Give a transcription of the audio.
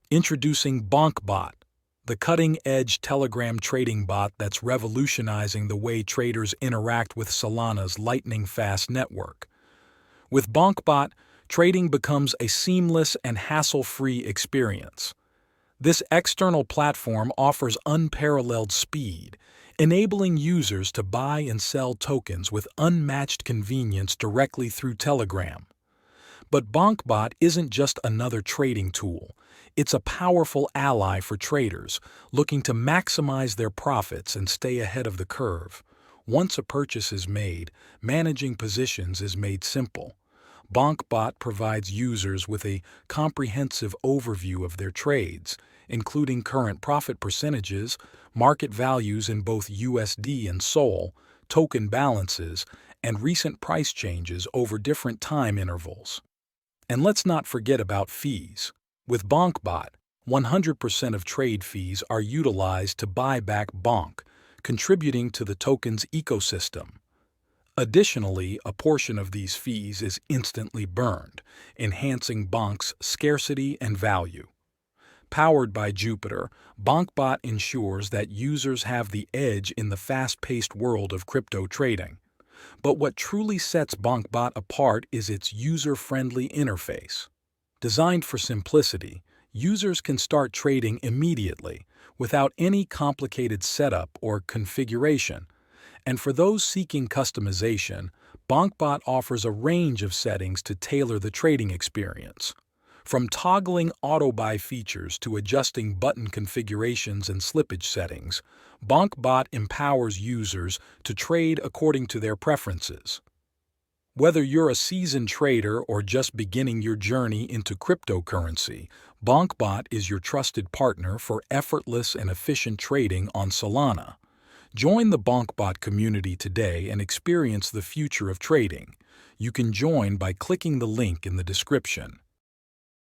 Introducing BonkBot, the cutting-edge Telegram trading bot that's revolutionizing the way traders interact with Solana's lightning-fast network. With BonkBot, trading becomes a seamless and hassle-free experience. This external platform offers unparalleled speed, enabling users to buy and sell tokens with unmatched convenience directly through Telegram. But BonkBot isn't just another trading tool. It's a powerful ally for traders looking to maximize their profits and stay ahead of the curve. Once a purchase is made, managing positions is made simple. BonkBot provides users with a comprehensive overview of their trades, including current profit percentages, market values in both USD and SOL, token balances, and recent price changes over different time intervals. And let's not forget about fees. With BonkBot, 100% of trade fees are utilized to buy back BONK, contributing to the token's ecosystem. Additionally, a portion of these fees is instantly burned, enhancing BONK's scarcity and value. Powered by Jupiter, BonkBot ensures that users have the edge in the fast-paced world of crypto trading. But what truly sets BonkBot apart is its user-friendly interface. Designed for simplicity, users can start trading immediately, without any complicated setup or configuration. And for those seeking customization, BonkBot offers a range of settings to tailor the trading experience. From toggling auto-buy features to adjusting button configurations and slippage settings, BonkBot empowers users to trade according to their preferences. Whether you're a seasoned trader or just beginning your journey into cryptocurrency, BonkBot is your trusted partner for effortless and efficient trading on Solana. Join the BonkBot community today and experience the future of trading. You can join by clicking the link in the description.